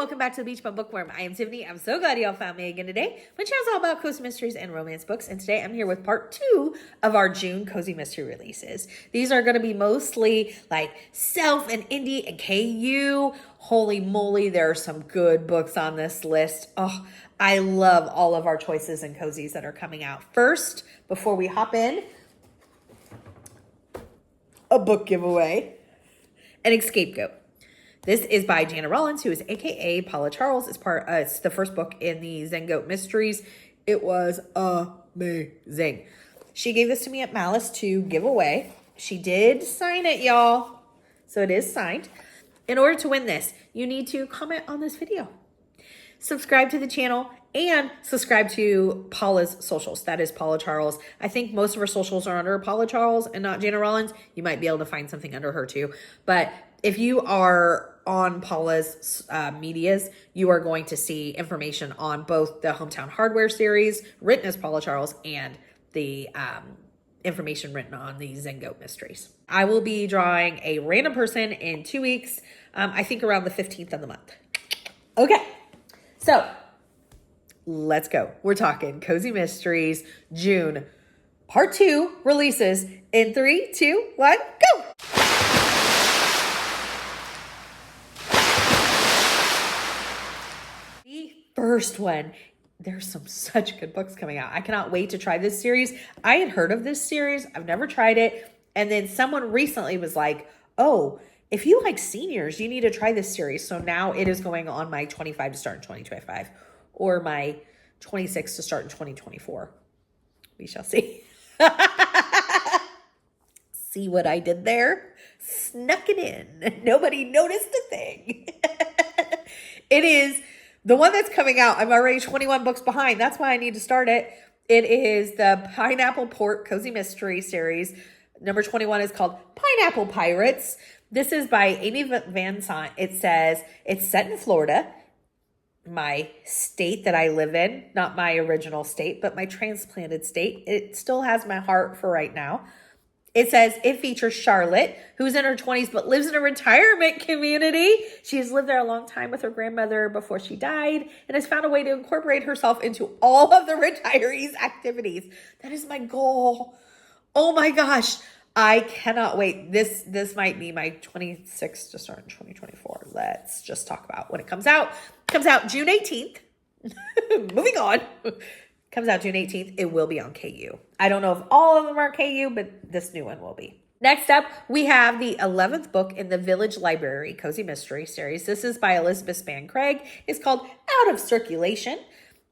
welcome back to the Beach Bum Bookworm. I am Tiffany. I'm so glad y'all found me again today. My channel's all about cozy mysteries and romance books, and today I'm here with part 2 of our June cozy mystery releases. These are going to be mostly like self and indie and KU. Holy moly, there are some good books on this list. Oh, I love all of our choices and cozies that are coming out. First, before we hop in, a book giveaway, an Scapegoat. This is by Jana Rollins, who is AKA Paula Charles. It's the first book in the Zen Goat Mysteries. It was amazing. She gave this to me at Malice to give away. She did sign it, y'all. So it is signed. In order to win this, you need to comment on this video, subscribe to the channel, and subscribe to Paula's socials. That is Paula Charles. I think most of her socials are under Paula Charles and not Jana Rollins. You might be able to find something under her too. But if you are on Paula's medias, you are going to see information on both the Hometown Hardware series, written as Paula Charles, and the information written on the Zen Goat Mysteries. I will be drawing a random person in 2 weeks, I think around the 15th of the month. Okay, so let's go. We're talking Cozy Mysteries June Part 2 releases in 3, 2, 1, go! First one, there's such good books coming out. I cannot wait to try this series. I had heard of this series. I've never tried it. And then someone recently was like, oh, if you like seniors, you need to try this series. So now it is going on my 25 to start in 2025 or my 26 to start in 2024. We shall see. See what I did there? Snuck it in. Nobody noticed a thing. It is the one that's coming out. I'm already 21 books behind. That's why I need to start it. It is the Pineapple Port Cozy Mystery series. Number 21 is called Pineapple Pirates. This is by Amy Van Sant. It says it's set in Florida, my state that I live in. Not my original state, but my transplanted state. It still has my heart for right now. It says it features Charlotte, who's in her 20s but lives in a retirement community. She has lived there a long time with her grandmother before she died and has found a way to incorporate herself into all of the retirees' activities. That is my goal. Oh my gosh. I cannot wait. This might be my 26 to start in 2024. Let's just talk about when it comes out. It comes out June 18th. Moving on. Comes out June 18th. It will be on KU. I don't know if all of them are KU, but this new one will be. Next up, we have the 11th book in the Village Library Cozy Mystery series. This is by Elizabeth Spann Craig. It's called Out of Circulation.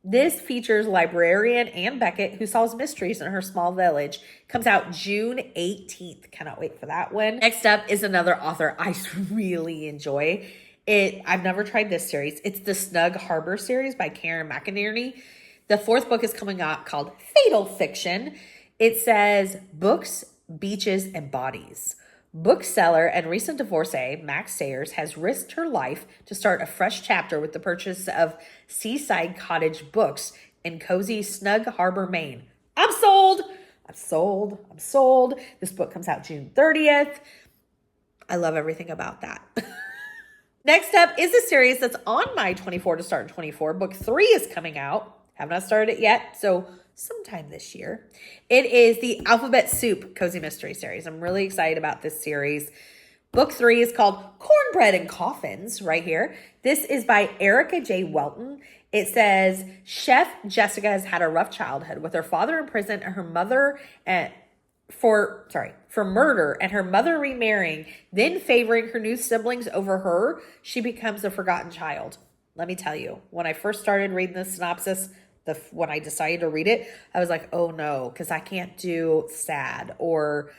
This features librarian Anne Beckett, who solves mysteries in her small village. Comes out June 18th. Cannot wait for that one. Next up is another author I really enjoy. I've never tried this series. It's the Snug Harbor series by Karen McInerney. The 4th book is coming out called Fatal Fiction. It says books, beaches, and bodies. Bookseller and recent divorcee Max Sayers has risked her life to start a fresh chapter with the purchase of Seaside Cottage Books in cozy Snug Harbor, Maine. I'm sold. I'm sold. I'm sold. This book comes out June 30th. I love everything about that. Next up is a series that's on my 24 to start in 24. Book 3 is coming out. Have not started it yet, so sometime this year. It is the Alphabet Soup Cozy Mystery series. I'm really excited about this series. Book 3 is called Cornbread and Coffins right here. This is by Erica J. Welton. It says, Chef Jessica has had a rough childhood with her father in prison and her mother for murder and her mother remarrying, then favoring her new siblings over her. She becomes a forgotten child. Let me tell you, when I first started reading the synopsis, when I decided to read it, I was like, oh no, because I can't do sad or,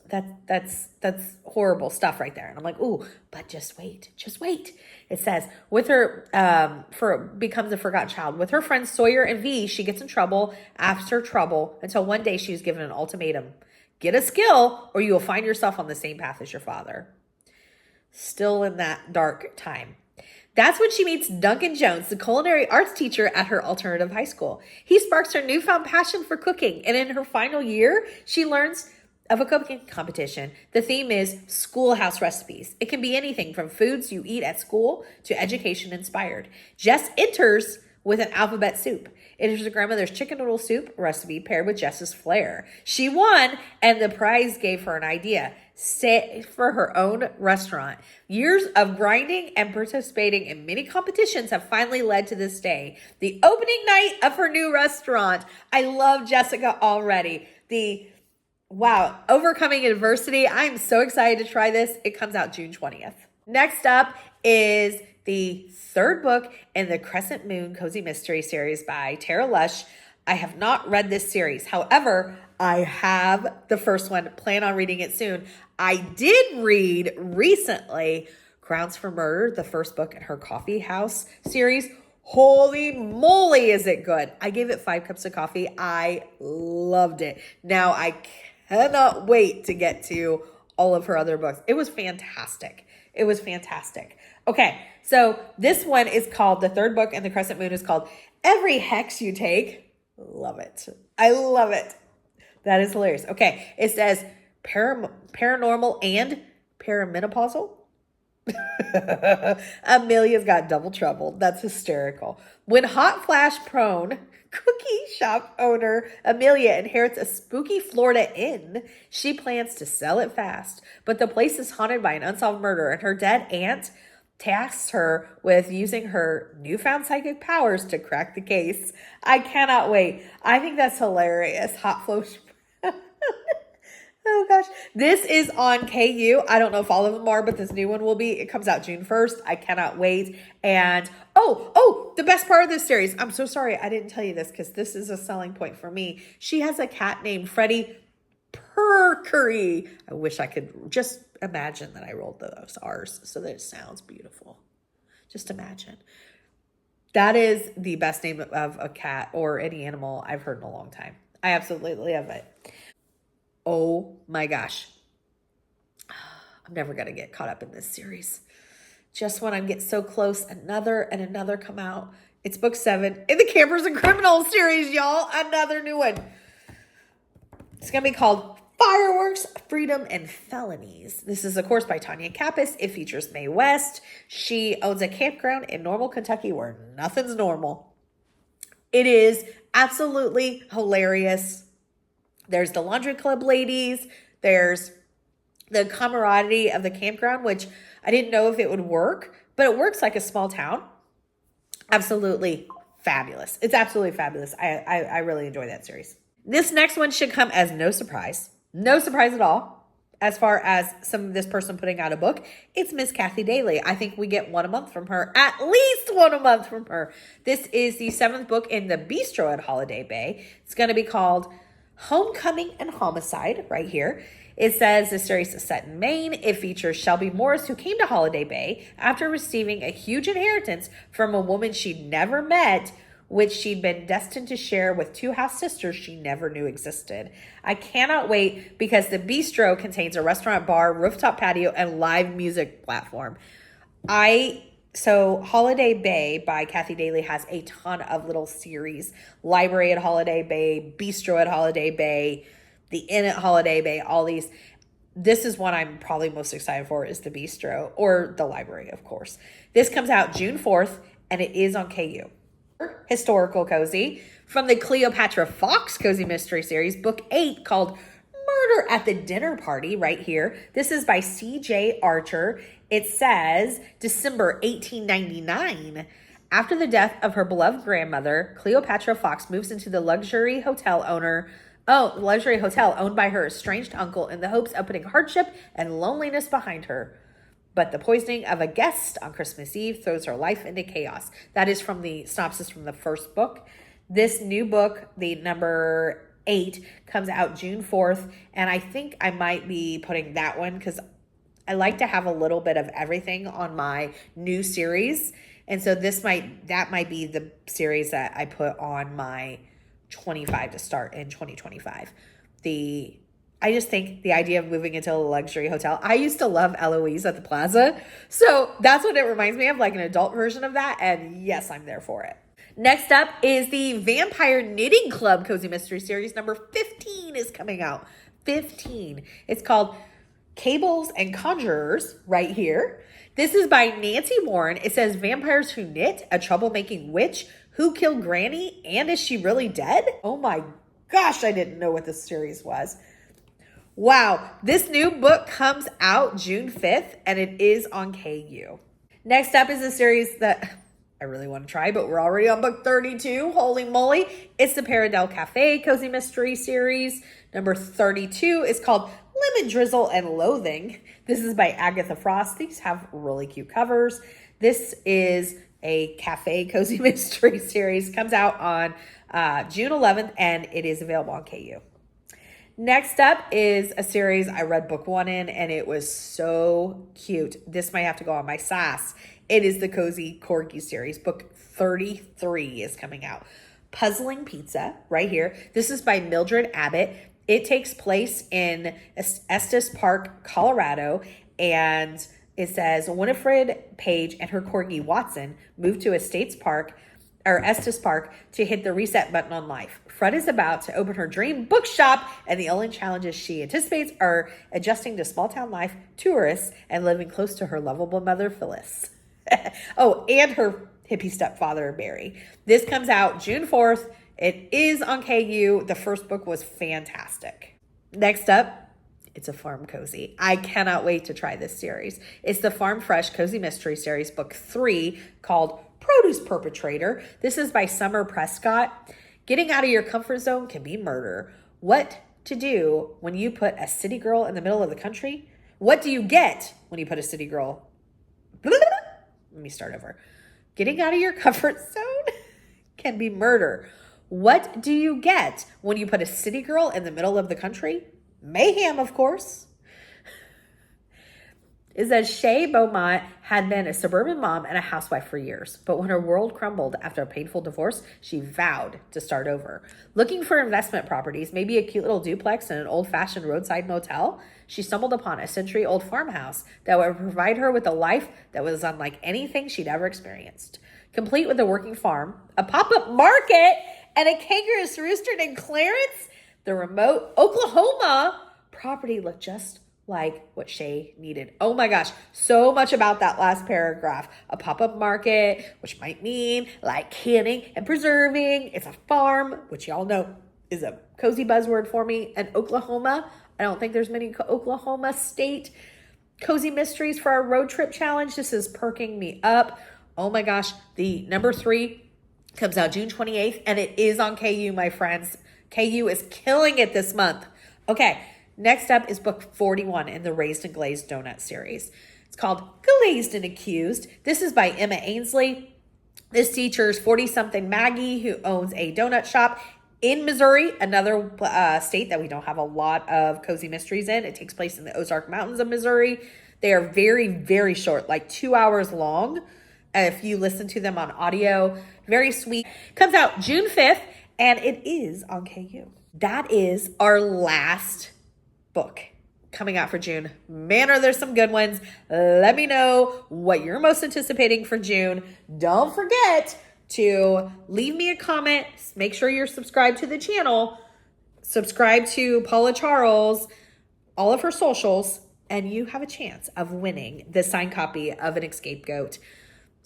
that's horrible stuff right there. And I'm like, ooh, but just wait. It says, with her, becomes a forgotten child. With her friends Sawyer and V, she gets in trouble after trouble until one day she is given an ultimatum. Get a skill or you will find yourself on the same path as your father. Still in that dark time. That's when she meets Duncan Jones, the culinary arts teacher at her alternative high school. He sparks her newfound passion for cooking, and in her final year, she learns of a cooking competition. The theme is schoolhouse recipes. It can be anything from foods you eat at school to education inspired. Jess enters with an alphabet soup. It is her grandmother's chicken noodle soup recipe paired with Jess's flair. She won, and the prize gave her an idea set for her own restaurant. Years of grinding and participating in many competitions have finally led to this day, the opening night of her new restaurant. I love Jessica already. Wow, overcoming adversity. I'm so excited to try this. It comes out June 20th. Next up is the third book in the Crescent Moon Cozy Mystery series by Tara Lush. I have not read this series. However, I have the first one, plan on reading it soon. I did read recently Grounds for Murder, the first book in her Coffee House series. Holy moly, is it good. I gave it 5 cups of coffee. I loved it. Now I cannot wait to get to all of her other books. It was fantastic. It was fantastic. Okay, so this one is called, the third book in the Crescent Moon is called Every Hex You Take. Love it. I love it. That is hilarious. Okay, it says paranormal and perimenopausal. Amelia's got double trouble. That's hysterical. When hot flash prone cookie shop owner Amelia inherits a spooky Florida inn, she plans to sell it fast. But the place is haunted by an unsolved murder, and her dead aunt tasks her with using her newfound psychic powers to crack the case. I cannot wait. I think that's hilarious. Hot flash. Oh gosh. This is on KU. I don't know if all of them are, but this new one will be. It comes out June 1st. I cannot wait. And the best part of this series. I'm so sorry I didn't tell you this because this is a selling point for me. She has a cat named Freddie Perkery. I wish I could just imagine that I rolled those R's so that it sounds beautiful. Just imagine. That is the best name of a cat or any animal I've heard in a long time. I absolutely love it. Oh my gosh. I'm never going to get caught up in this series. Just when I get so close, another and another come out. It's book 7 in the Campers and Criminals series, y'all. Another new one. It's going to be called Fireworks, Freedom, and Felonies. This is, of course, by Tanya Kappas. It features Mae West. She owns a campground in Normal, Kentucky, where nothing's normal. It is absolutely hilarious. There's the laundry club ladies. There's the camaraderie of the campground, which I didn't know if it would work, but it works like a small town. Absolutely fabulous. It's absolutely fabulous. I really enjoy that series. This next one should come as no surprise. No surprise at all. As far as this person putting out a book, it's Miss Kathy Daly. I think we get one a month from her, at least one a month from her. This is the 7th book in the Bistro at Holiday Bay. It's going to be called Homecoming and Homicide right here. It says the series is set in Maine. It features Shelby Morris, who came to Holiday Bay after receiving a huge inheritance from a woman she'd never met, which she'd been destined to share with 2 house sisters she never knew existed. I cannot wait because the Bistro contains a restaurant, bar, rooftop patio, and live music platform. So Holiday Bay by Kathy Daly has a ton of little series. Library at Holiday Bay, Bistro at Holiday Bay, the Inn at Holiday Bay, all these. This is one I'm probably most excited for is the Bistro or the library, of course. This comes out June 4th and it is on KU. Historical cozy from the Cleopatra Fox Cozy Mystery Series, book 8 called Murder at the Dinner Party right here. This is by C.J. Archer. It says December 1899. After the death of her beloved grandmother, Cleopatra Fox moves into the luxury hotel owned by her estranged uncle in the hopes of putting hardship and loneliness behind her. But the poisoning of a guest on Christmas Eve throws her life into chaos. That is from the synopsis from the first book. This new book, the number 8, comes out June 4th. And I think I might be putting that one because I like to have a little bit of everything on my new series. And so that might be the series that I put on my 25 to start in 2025. I just think the idea of moving into a luxury hotel. I used to love Eloise at the Plaza. So that's what it reminds me of, like an adult version of that. And yes, I'm there for it. Next up is the Vampire Knitting Club Cozy Mystery Series. Number 15 is coming out 15. It's called Cables and Conjurers right here. This is by Nancy Warren. It says vampires who knit, a troublemaking witch, who killed Granny, and is she really dead? Oh my gosh, I didn't know what this series was. Wow, this new book comes out June 5th and it is on KU. Next up is a series that I really want to try, but we're already on book 32. Holy moly. It's the Peridale Cafe Cozy Mystery Series. Number 32 is called Lemon, Drizzle, and Loathing. This is by Agatha Frost. These have really cute covers. This is a cafe cozy mystery series. Comes out on June 11th, and it is available on KU. Next up is a series I read book 1 in, and it was so cute. This might have to go on my SAS. It is the Cozy Corgi series. Book 33 is coming out. Puzzling Pizza, right here. This is by Mildred Abbott. It takes place in Estes Park, Colorado, and it says Winifred Page and her corgi Watson moved to Estes Park to hit the reset button on life. Fred is about to open her dream bookshop, and the only challenges she anticipates are adjusting to small town life, tourists, and living close to her lovable mother, Phyllis. Oh, and her hippie stepfather, Barry. This comes out June 4th. It is on KU. The first book was fantastic. Next up, it's a farm cozy. I cannot wait to try this series. It's the Farm Fresh Cozy Mystery Series, book 3, called Produce Perpetrator. This is by Summer Prescott. Getting out of your comfort zone can be murder. What to do when you put a city girl in the middle of the country? What do you get when you put a city girl? Let me start over. Getting out of your comfort zone can be murder. What do you get when you put a city girl in the middle of the country? Mayhem, of course. It says Shay Beaumont had been a suburban mom and a housewife for years, but when her world crumbled after a painful divorce, she vowed to start over. Looking for investment properties, maybe a cute little duplex and an old-fashioned roadside motel, she stumbled upon a century-old farmhouse that would provide her with a life that was unlike anything she'd ever experienced. Complete with a working farm, a pop-up market, and a kangaroo's rooster named Clarence, the remote Oklahoma property looked just like what Shay needed. Oh my gosh, so much about that last paragraph. A pop-up market, which might mean like canning and preserving. It's a farm, which y'all know is a cozy buzzword for me. And Oklahoma, I don't think there's many Oklahoma state cozy mysteries for our road trip challenge. This is perking me up. Oh my gosh, the number 3 comes out June 28th, and it is on KU, my friends. KU is killing it this month. Okay, next up is book 41 in the Raised and Glazed Donut series. It's called Glazed and Accused. This is by Emma Ainsley. This features 40-something Maggie, who owns a donut shop in Missouri, another state that we don't have a lot of cozy mysteries in. It takes place in the Ozark Mountains of Missouri. They are very, very short, like 2 hours long. If you listen to them on audio, very sweet. Comes out June 5th, and it is on KU. That is our last book coming out for June. Man, are there some good ones. Let me know what you're most anticipating for June. Don't forget to leave me a comment. Make sure you're subscribed to the channel. Subscribe to Paula Charles, all of her socials, and you have a chance of winning the signed copy of An Escape Goat.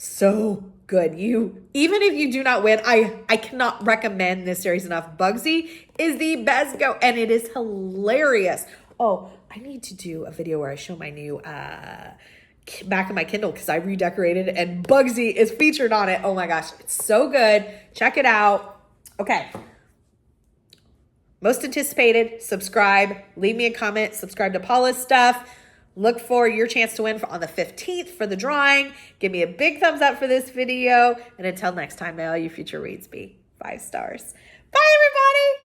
So good. Even if you do not win, I cannot recommend this series enough. booksI is the best go, and it is hilarious. Oh, I need to do a video where I show my new back of my Kindle because I redecorated and booksI is featured on it. Oh my gosh, it's so good. Check it out. Okay. Most anticipated, subscribe, leave me a comment, subscribe to Paula's stuff. Look for your chance to win on the 15th for the drawing. Give me a big thumbs up for this video. And until next time, may all you future reads be 5 stars. Bye, everybody.